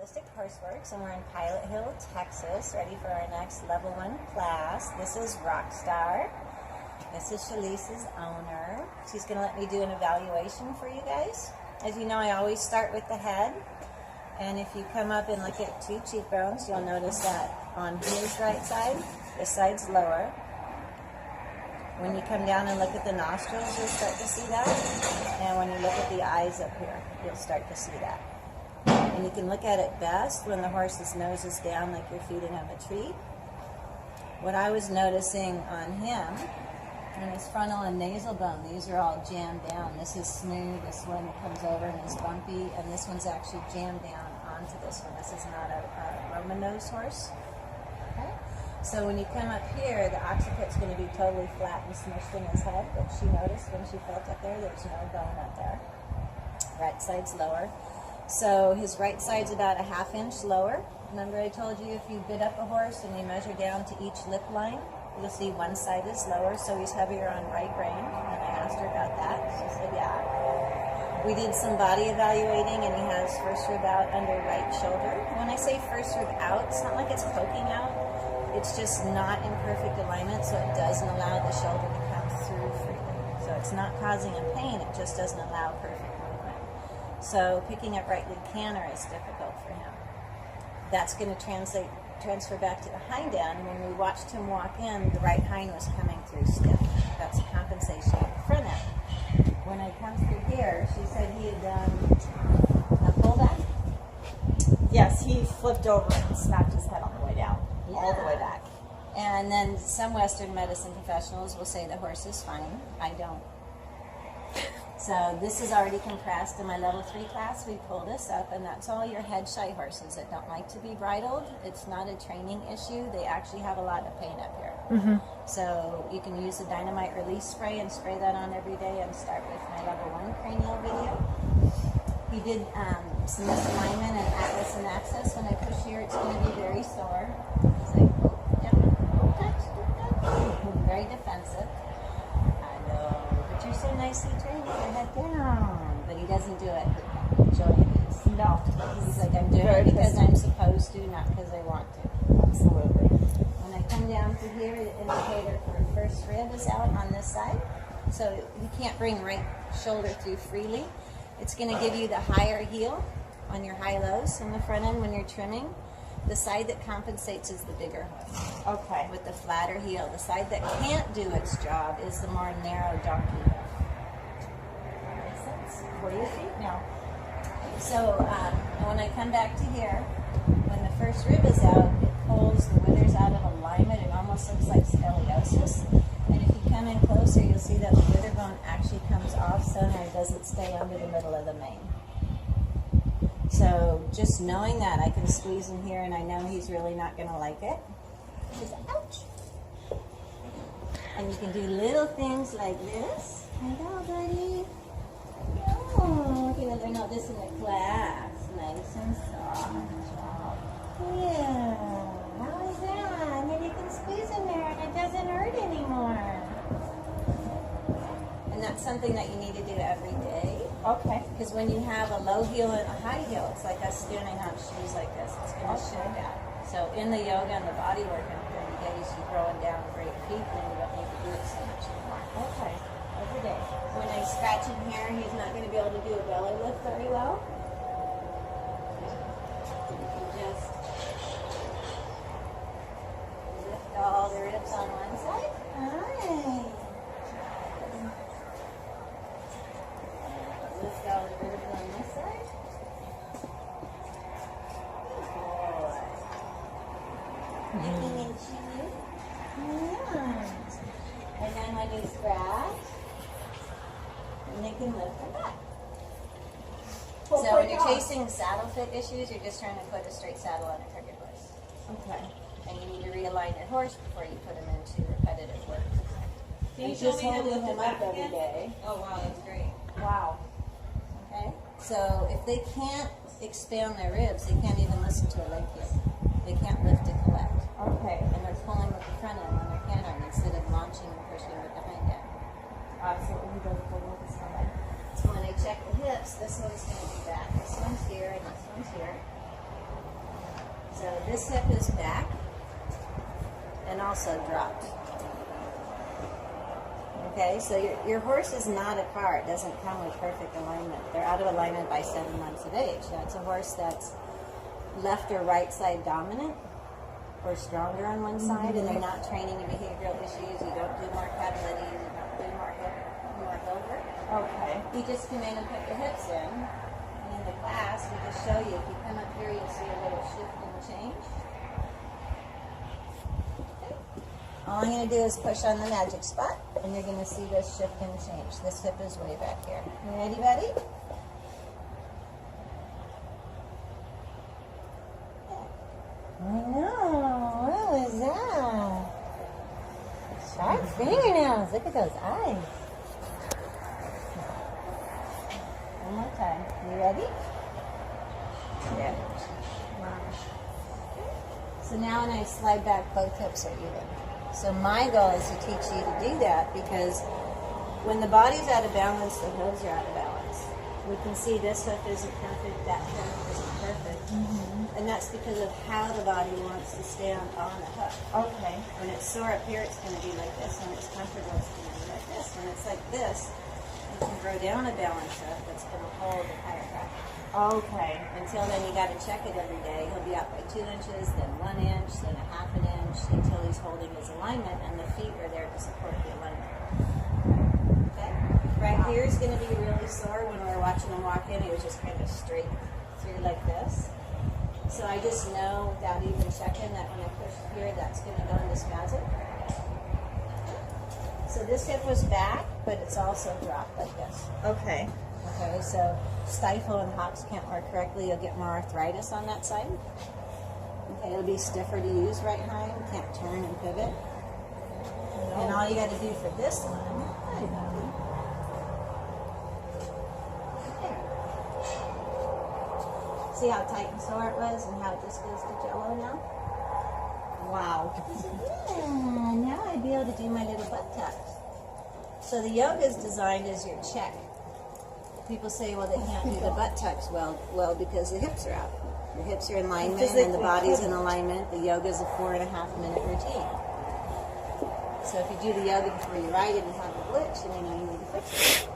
Holistic Horseworks, and we're in Pilot Hill, Texas, ready for our next level 1 class. This is Rockstar. This is Shalice's owner. She's going to let me do an evaluation for you guys. As you know, I always start with the head, and if you come up and look at 2 cheekbones, you'll notice that on his right side, the side's lower. When you come down and look at the nostrils, you'll start to see that, and when you look at the eyes up here, you'll start to see that. And you can look at it best when the horse's nose is down like you're feeding him a treat. What I was noticing on him, on his frontal and nasal bone, these are all jammed down. This is smooth, this one comes over and is bumpy, and this one's actually jammed down onto this one. This is not a Roman nose horse. Okay? So when you come up here, the occipit's going to be totally flat and smushed in his head, but she noticed when she felt up there, there's no bone up there. Right side's lower. So his right side's about a ½ inch lower. Remember I told you if you bit up a horse and you measure down to each lip line, you'll see one side is lower, so he's heavier on right rein. And I asked her about that. She said, yeah. We did some body evaluating, and he has first rib out under right shoulder. When I say first rib out, it's not like it's poking out. It's just not in perfect alignment, so it doesn't allow the shoulder to come through freely. So it's not causing him pain, it just doesn't allow perfect movement. So picking up right lead canter is difficult for him. That's going to transfer back to the hind end. When we watched him walk in, the right hind was coming through stiff. That's a compensation at the front end. When I come through here, she said he had done a pullback. Yes, he flipped over and smacked his head on the way down, all the way back. And then some Western medicine professionals will say the horse is fine. I don't. So this is already compressed. In my level 3 class, we pull this up, and that's all your head shy horses that don't like to be bridled. It's not a training issue. They actually have a lot of pain up here. Mm-hmm. So you can use the dynamite release spray and spray that on every day, and start with my level 1 cranial video. He did some misalignment and atlas and access. When I push here, it's going to be very sore. It's like, oh, don't touch, don't touch. Very defensive. I know, but you're so nicely trained with your head down. But he doesn't do it with joy and ease. No. He's like, I'm doing it because I'm supposed to, not because I want to. Absolutely. When I come down through here, the indicator for first rib is out on this side. So you can't bring right shoulder through freely. It's going to give you the higher heel on your high-lows in the front end when you're trimming. The side that compensates is the bigger hoof. Okay. With the flatter heel. The side that can't do its job is the more narrow donkey hoof. Makes sense? What do you think now? So when I come back to here, when the first rib is out, it pulls the withers out of alignment. It almost looks like scoliosis. And if you come in closer, you'll see that the wither bone actually comes off center and doesn't stay under the middle of the mane. So just knowing that, I can squeeze in here, and I know he's really not going to like it. Just ouch. And you can do little things like this. Hello, buddy. Oh, we're going to learn all this in the class. Nice and soft. Yeah. How is that? And then you can squeeze in there, and it doesn't hurt anymore. And that's something that you need to do every day. Okay. Because when you have a low heel and a high heel, it's like us standing on shoes like this. It's going to show that. So in the yoga and the body work and 30 days, you're throwing down great feet, and you don't need to do it so much anymore. Okay. Every day. When I scratch in here, he's not going to be able to do a belly lift very well. You can just lift all the ribs on one side. Nice. Lift all the ribs on this side. Good boy. Licking and chewing. Yeah. And then when you scratch, and they can lift them back. So when you're chasing saddle fit issues, you're just trying to put a straight saddle on a crooked horse. Okay. And you need to realign your horse before you put him into repetitive work. Can you And show just me how to holding lift him it up back every again? day. Oh wow, that's great. Wow. Okay? So if they can't expand their ribs, they can't even listen to a leg kick. They can't lift to collect. Okay. And they're pulling with the front end when they're cantering instead of launching and pushing with the hind end. Absolutely. He does pull with his stomach. So when I check the hips, this one's going to be back. This one's here and this one's here. So this hip is back and also dropped. Okay, so your horse is not a car. It doesn't come with perfect alignment. They're out of alignment by 7 months of age. That's a horse that's left or right side dominant or stronger on one side, and they're not training in behavioral issues. You don't do more cavalities, you don't do more hill work. Okay. You just come in and put your hips in. And in the class, we just show you. If you come up here, you'll see a little shift and change. All I'm going to do is push on the magic spot, and you're going to see this shift and change. This hip is way back here. You ready, buddy? I know. What was that? Sharp fingernails. Look at those eyes. One more time. You ready? Yeah. So now when I slide back, both hips are even. So my goal is to teach you to do that, because when the body's out of balance, the hooves are out of balance. We can see this hoof isn't perfect, that hoof isn't perfect. And that's because of how the body wants to stand on the hoof. Okay. When it's sore up here, it's going to be like this. When it's comfortable, it's going to be like this. When it's like this, you can throw down a balance hoof that's going to hold the chiropractor. Okay. Until then, you got to check it every day. He'll be out by 2 inches, then 1 inch, then a half an inch, until he's holding his alignment, and the feet are there to support the alignment. Okay? Right here is going to be really sore. When we were watching him walk in, he was just kind of straight through like this. So I just know, without even checking, that when I push here, that's going to go into spasm. So this hip was back, but it's also dropped like this. Okay. Okay, so stifle and hops can't work correctly. You'll get more arthritis on that side. Okay, it'll be stiffer to use right hind. Can't turn and pivot. No. And all you got to do for this one, see how tight and sore it was, and how it just goes to jello now. Wow. Yeah, now I'd be able to do my little butt tucks. So the yoga is designed as your check. People say, well, they can't do the butt tucks well because the hips are out. The hips are in alignment and the body's in alignment. The yoga is a 4.5-minute routine. So if you do the yoga before you ride it and have a glitch, then you know you need to fix it.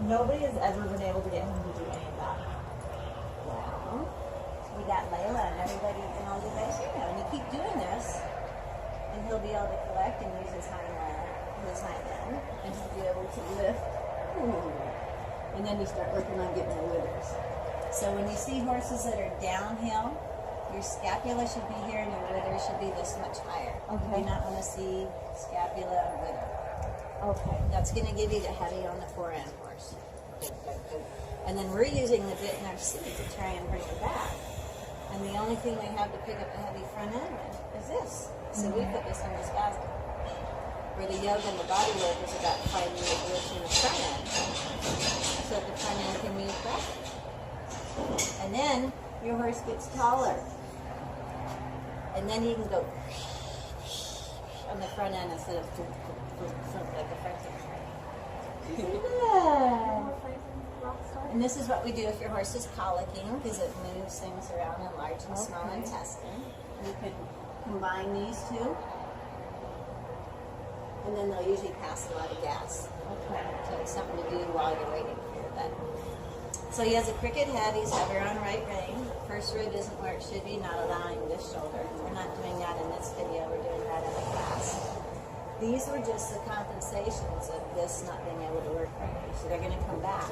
Nobody has ever been able to get him to do any of that. Well, we got Layla and everybody and all you guys here now. And you keep doing this, and he'll be able to collect and use his hind end, and he'll be able to lift. And then you start working on getting the withers. So when you see horses that are downhill, your scapula should be here and your wither should be this much higher. Okay. You do not want to see scapula and wither. Okay. That's going to give you the heavy on the forehand horse. And then we're using the bit in our seat to try and bring it back. And the only thing we have to pick up the heavy front end with is this. So we put this in the spasm. Where the yoga and the body work is about finding the glitch in the front end, so that the front end can move back. And then your horse gets taller. And then you can go on the front end instead of like a front end. And this is what we do if your horse is colicking, because it moves things around in large and small intestine. You could combine these two. And then they'll usually pass a lot of gas. Okay. So it's something to do while you're waiting for your vet. So he has a crooked head. He's heavier on right rein. First rib isn't where it should be, not allowing this shoulder. We're not doing that in this video. We're doing that in the class. These were just the compensations of this not being able to work properly. So they're going to come back.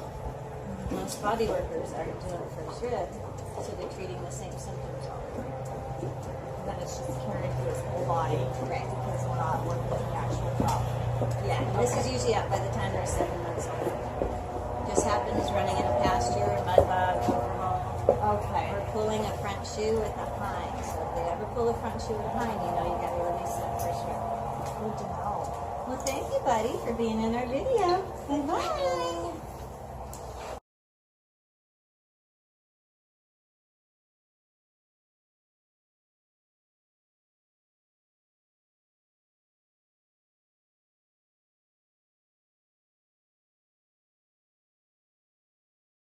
Most body workers aren't doing first rib, so they're treating the same symptoms all the time. Then it's just carried through his whole body. Right. Because we're not working with the actual problem. Yeah, this is usually out by the time they're 7 months old. Just happens running in a pasture, a mud bog, overhaul, Okay. or pulling a front shoe with a hind. So if they ever pull a front shoe with a hind, you know you got to release that first rib. Good to know. Well, thank you, buddy, for being in our video. Bye-bye.